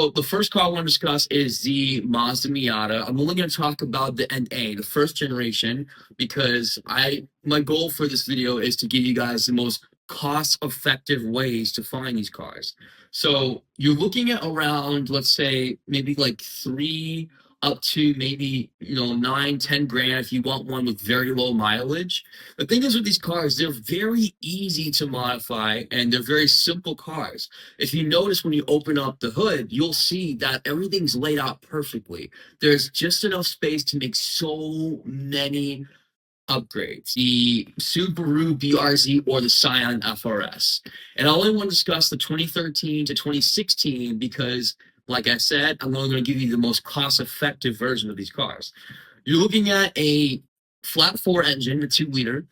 So the first car I want to discuss is the Mazda Miata. I'm only going to talk about the NA, the first generation, because my goal for this video is to give you guys the most cost-effective ways to find these cars. So you're looking at around, let's say, maybe like three up to maybe 9, 10 grand if you want one with very low mileage. The thing is with these cars, they're very easy to modify and they're very simple cars. If you notice when you open up the hood, you'll see that everything's laid out perfectly. There's just enough space to make so many upgrades. The Subaru BRZ or the Scion FRS. And I only want to discuss the 2013 to 2016 because, like I said, I'm only going to give you the most cost-effective version of these cars. You're looking at a flat four engine, a 2 liter.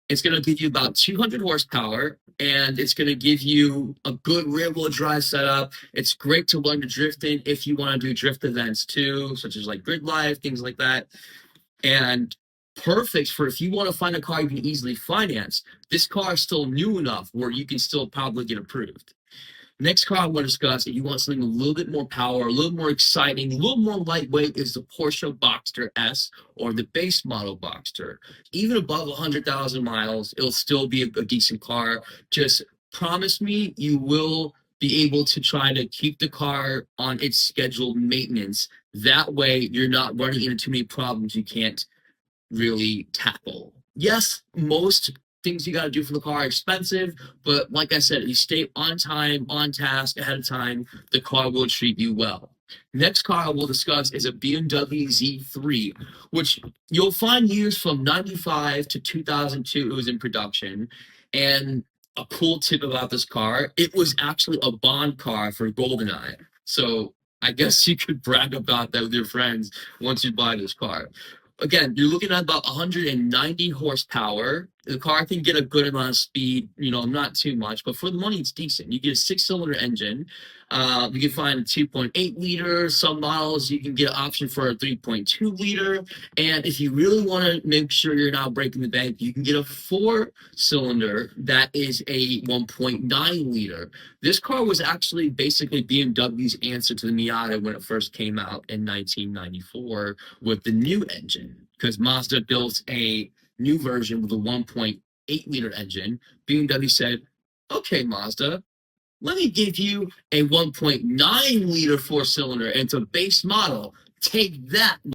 It's going to give you about 200 horsepower, and it's going to give you a good rear-wheel drive setup. It's great to learn to drift in if you want to do drift events too, such as like grid life, things like that. And perfect for if you want to find a car you can easily finance. This car is still new enough where you can still probably get approved. Next car I want to discuss, if you want something a little bit more power, a little more exciting, a little more lightweight, is the Porsche Boxster S or the base model Boxster. Even above 100,000 miles, it'll still be a decent car. Just promise me you will be able to try to keep the car on its scheduled maintenance. That way, you're not running into too many problems you can't really tackle. Yes, most things you got to do for the car are expensive, but like I said, if you stay on time, on task, ahead of time, the car will treat you well. Next car I will discuss is a BMW Z3, which you'll find years from 95 to 2002 it was in production. And a cool tip about this car, it was actually a bond car for GoldenEye. So I guess you could brag about that with your friends once you buy this car. Again, you're looking at about 190 horsepower. The car can get a good amount of speed, not too much, but for the money, it's decent. You get a 6-cylinder engine. You can find a 2.8 liter. Some models you can get an option for a 3.2 liter. And if you really want to make sure you're not breaking the bank, you can get a 4-cylinder that is a 1.9 liter. This car was actually basically BMW's answer to the Miata when it first came out in 1994 with the new engine, because Mazda built a new version with a 1.8 liter engine. BMW said, okay, Mazda, let me give you a 1.9 liter 4-cylinder, and it's a base model. Take that.